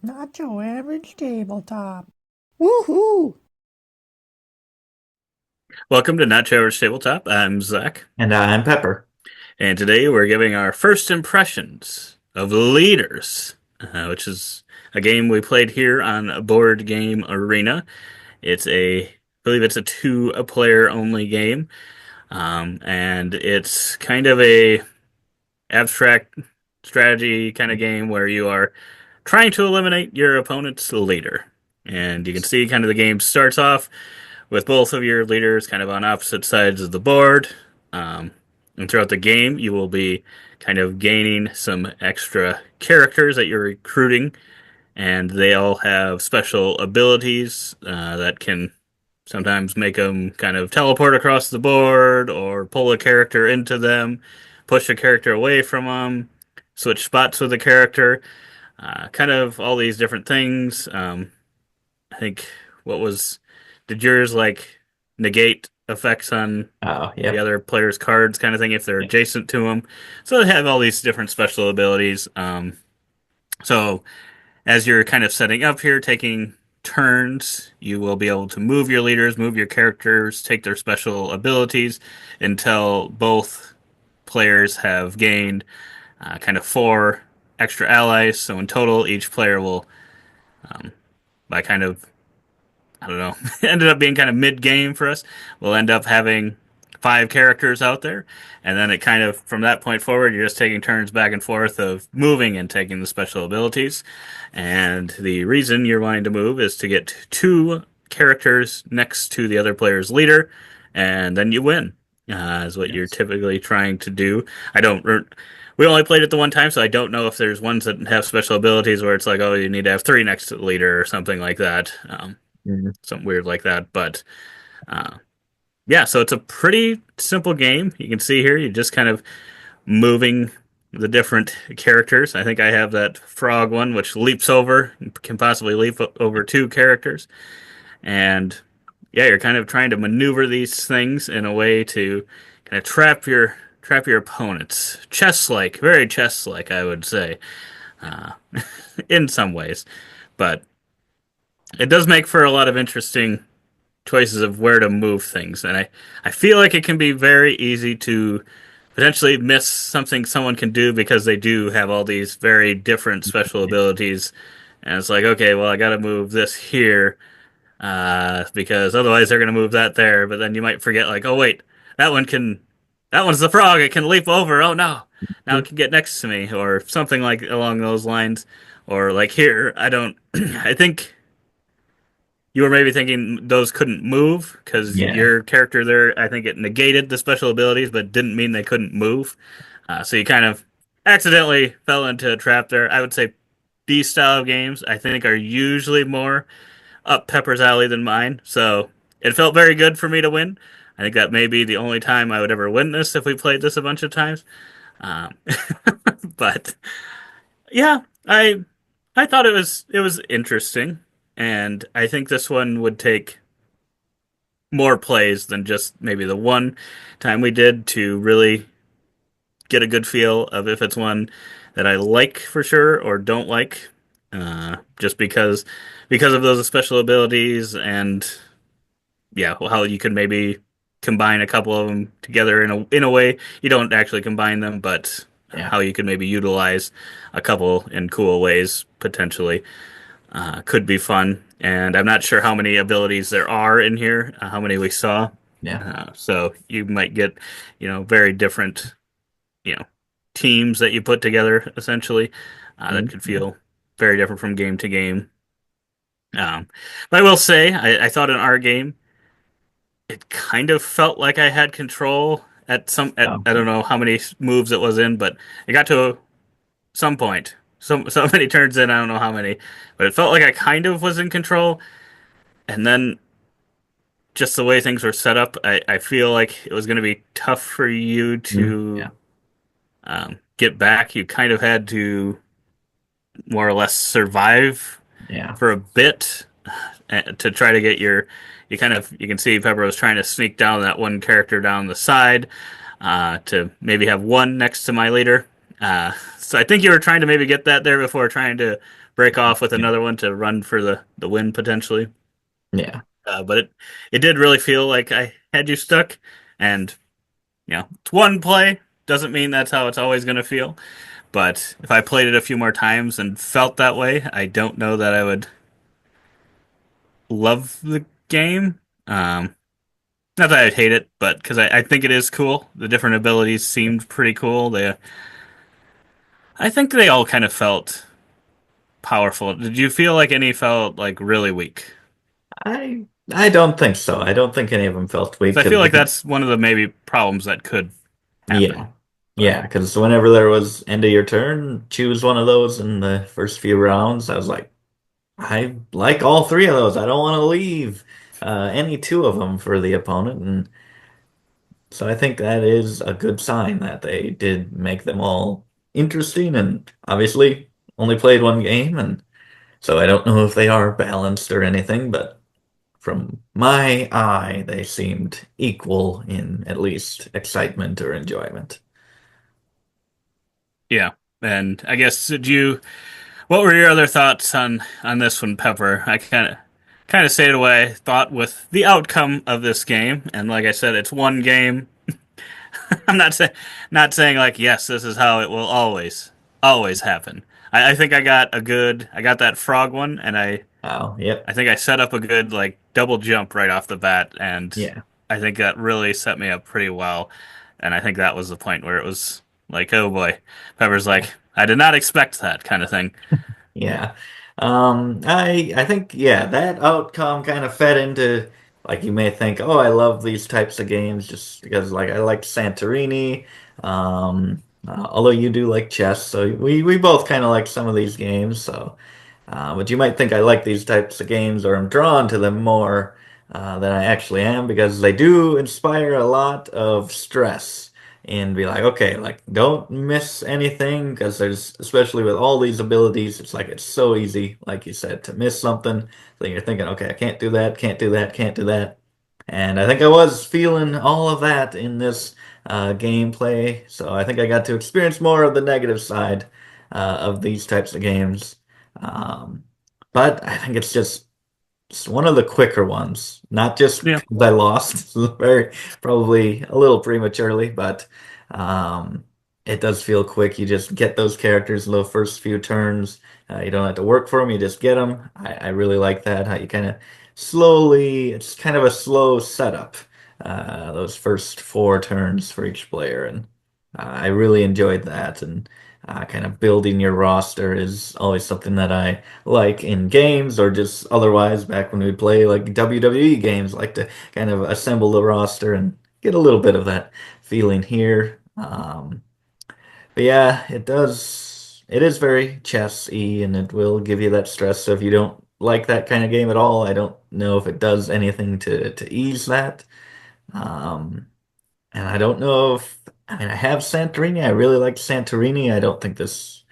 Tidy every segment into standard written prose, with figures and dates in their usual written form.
Not your average tabletop. Woohoo! Welcome to Not Trevor's Tabletop. I'm Zach, And I'm Pepper. and today we're giving our first impressions of Leaders, which is a game we played here on Board Game Arena. I believe it's a two-player only game, and it's kind of a abstract strategy kind of game where you are trying to eliminate your opponent's leader. And you can see kind of the game starts off with both of your leaders kind of on opposite sides of the board. Um, and throughout the game, you will be kind of gaining some extra characters that you're recruiting, and they all have special abilities that can sometimes make them kind of teleport across the board or pull a character into them, push a character away from them, switch spots with a character, kind of all these different things. I think what was did yours like negate effects on Oh, the yep. other player's cards kind of thing if they're Yeah. adjacent to them? So they have all these different special abilities. So as you're kind of setting up here, taking turns, you will be able to move your leaders, move your characters, take their special abilities until both players have gained kind of four extra allies. So in total, each player will, by kind of I don't know, ended up being kind of mid game for us. We'll end up having five characters out there, and then it kind of from that point forward, you're just taking turns back and forth of moving and taking the special abilities. And the reason you're wanting to move is to get two characters next to the other player's leader, and then you win. Is what you're Yes. typically trying to do. I don't. We only played it the one time, so I don't know if there's ones that have special abilities where it's like, oh, you need to have three next to the leader or something like that. Mhm. Something weird like that. But uh, yeah, so it's a pretty simple game. You can see here, you're just kind of moving the different characters. I think I have that frog one, which leaps over, can possibly leap over two characters. And yeah, you're kind of trying to maneuver these things in a way to kind of trap your opponents. Chess-like, very chess-like, I would say, uh, in some ways. But it does make for a lot of interesting choices of where to move things. And I feel like it can be very easy to potentially miss something someone can do because they do have all these very different special abilities. And it's like, okay, well, I got to move this here because otherwise they're going to move that there. But then you might forget, like, oh, wait, that one can, that one's the frog. It can leap over. Oh, no. Now it can get next to me or something like along those lines. Or like here, I don't, I think you were maybe thinking those couldn't move because Yeah. your character there, I think it negated the special abilities, but didn't mean they couldn't move. So you kind of accidentally fell into a trap there. I would say these style of games, I think, are usually more up Pepper's alley than mine. So it felt very good for me to win. I think that may be the only time I would ever win this if we played this a bunch of times. Um, but yeah, I thought it was interesting, and I think this one would take more plays than just maybe the one time we did to really get a good feel of if it's one that I like for sure or don't like. Just because of those special abilities and yeah, how you could maybe combine a couple of them together in a way you don't actually combine them, but Yeah. how you could maybe utilize a couple in cool ways potentially could be fun. And I'm not sure how many abilities there are in here, how many we saw. Yeah. So you might get, very different, you know, teams that you put together essentially that Mhm. could Yeah. feel very different from game to game. Um, but I will say, I thought in our game, it kind of felt like I had control at Oh, I don't know how many moves it was in, but it got to some point. So many turns in, I don't know how many, but it felt like I kind of was in control. And then just the way things were set up, I feel like it was going to be tough for you yeah. to get back. You kind of had to more or less survive Yeah. for a bit to try to get your. You can see Pepper was trying to sneak down that one character down the side to maybe have one next to my leader. So I think you were trying to maybe get that there before trying to break off with another one to run for the win potentially. Yeah. But it did really feel like I had you stuck, and it's one play doesn't mean that's how it's always going to feel. But if I played it a few more times and felt that way, I don't know that I would love the game. Not that I'd hate it, but because I think it is cool. The different abilities seemed pretty cool. I think they all kind of felt powerful. Did you feel like any felt like really weak? I don't think so. I don't think any of them felt weak. Because I 'Cause feel like that's one of the maybe problems that could happen. yeah. But Yeah, because whenever there was end of your turn, choose one of those in the first few rounds. I was like, I like all three of those. I don't want to leave any two of them for the opponent. And so I think that is a good sign that they did make them all interesting. And obviously, only played one game. And so I don't know if they are balanced or anything, but from my eye, they seemed equal in at least excitement or enjoyment. yeah, and I guess did you? What were your other thoughts on this one, Pepper? I kind of stated what I thought with the outcome of this game, and like I said, it's one game. I'm not saying like yes, this is how it will always happen. I think I got that frog one, and Oh, yep. I think I set up a good like double jump right off the bat, and Yeah. I think that really set me up pretty well. And I think that was the point where it was like, oh boy, Pepper's like, I did not expect that kind of thing. Yeah. I think yeah, that outcome kind of fed into like you may think, oh, I love these types of games just because like I like Santorini. Although you do like chess, so we both kind of like some of these games. So, but you might think I like these types of games or I'm drawn to them more than I actually am because they do inspire a lot of stress and be like, okay, like don't miss anything because there's, especially with all these abilities, it's like it's so easy, like you said, to miss something. So you're thinking, okay, I can't do that, can't do that, can't do that. And I think I was feeling all of that in this gameplay. So I think I got to experience more of the negative side of these types of games. Um, but I think it's one of the quicker ones, not just Yeah, 'cause I lost very probably a little prematurely, but um, it does feel quick. You just get those characters in the first few turns. You don't have to work for them; you just get them. I really like that. How you kind of slowly, it's kind of a slow setup. Those first four turns for each player, and I really enjoyed that. And kind of building your roster is always something that I like in games or just otherwise back when we'd play like WWE games, like to kind of assemble the roster and get a little bit of that feeling here. But yeah, it is very chess-y and it will give you that stress. So if you don't like that kind of game at all, I don't know if it does anything to ease that. Um, and I don't know if, I mean, I have Santorini. I really like Santorini. I don't think this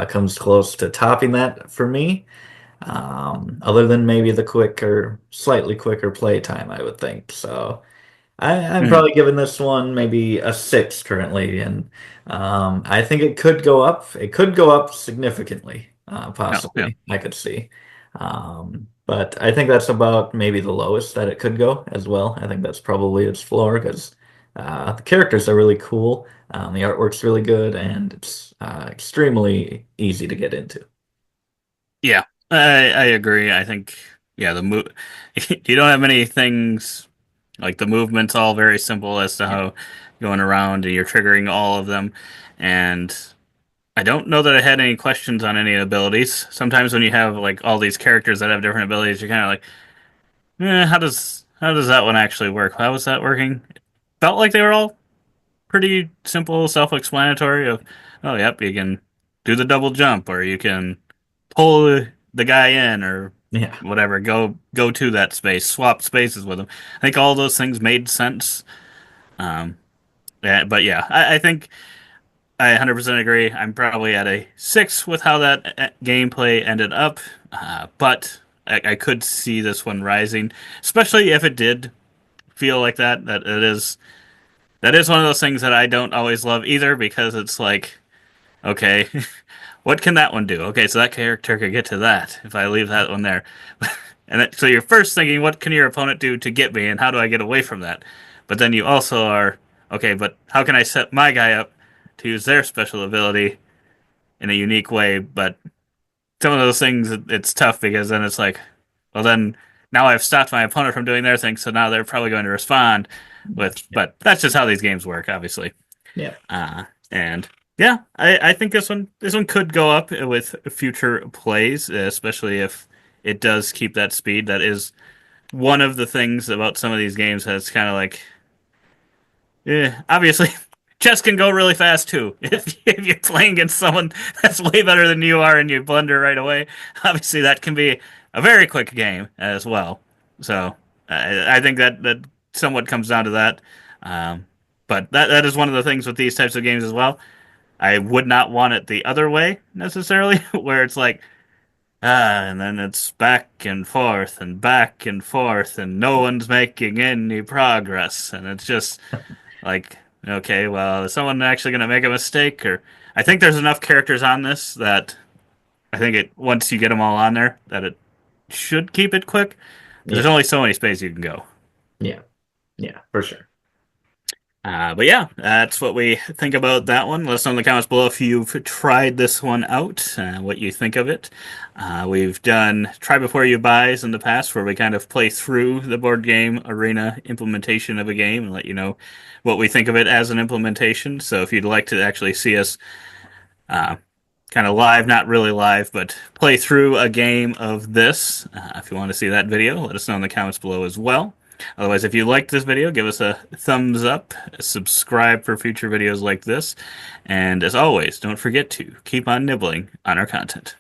comes close to topping that for me. Other than maybe the quicker, slightly quicker play time, I would think. So I'm mhm. probably giving this one maybe a six currently, and I think it could go up. It could go up significantly, Yeah, yeah, possibly. I could see, but I think that's about maybe the lowest that it could go as well. I think that's probably its floor because the characters are really cool, the artwork's really good, and it's extremely easy to get into. yeah. I agree. I think yeah, the move you don't have many things like the movement's all very simple as to Yeah. how going around and you're triggering all of them, and I don't know that I had any questions on any abilities. Sometimes when you have like all these characters that have different abilities, you're kind of like, how does that one actually work? How was that working? Felt like they were all pretty simple, self-explanatory. Of oh, yep, you can do the double jump, or you can pull the guy in, or Yeah. whatever. Go to that space, swap spaces with him. I think all those things made sense. Um, yeah, but yeah, I think I 100% agree. I'm probably at a six with how that gameplay ended up, but I could see this one rising, especially if it did feel like that. That is one of those things that I don't always love either because it's like okay, what can that one do? Okay, so that character could get to that if I leave that one there. So you're first thinking, what can your opponent do to get me, and how do I get away from that? But then you also are, okay, but how can I set my guy up to use their special ability in a unique way? But some of those things, it's tough because then it's like, well, then now I've stopped my opponent from doing their thing, so now they're probably going to respond with, Yeah. but that's just how these games work, obviously. Yeah. And yeah, I think this one could go up with future plays, especially if it does keep that speed. That is one of the things about some of these games that's kind of like, obviously, chess can go really fast too. If you're playing against someone that's way better than you are and you blunder right away, obviously that can be a very quick game as well. So I think that somewhat comes down to that. Um, but that is one of the things with these types of games as well. I would not want it the other way necessarily, where it's like, and then it's back and forth, and no one's making any progress, and it's just like, okay, well, is someone actually going to make a mistake? Or I think there's enough characters on this that I think it once you get them all on there that it should keep it quick. Because there's Yeah. only so many spaces you can go. Yeah. Yeah, for sure. But yeah, that's what we think about that one. Let us know in the comments below if you've tried this one out, what you think of it. We've done Try Before You Buys in the past, where we kind of play through the board game arena implementation of a game and let you know what we think of it as an implementation. So if you'd like to actually see us uh, kind of live, not really live, but play through a game of this, if you want to see that video, let us know in the comments below as well. Otherwise, if you liked this video, give us a thumbs up, subscribe for future videos like this, and as always, don't forget to keep on nibbling on our content.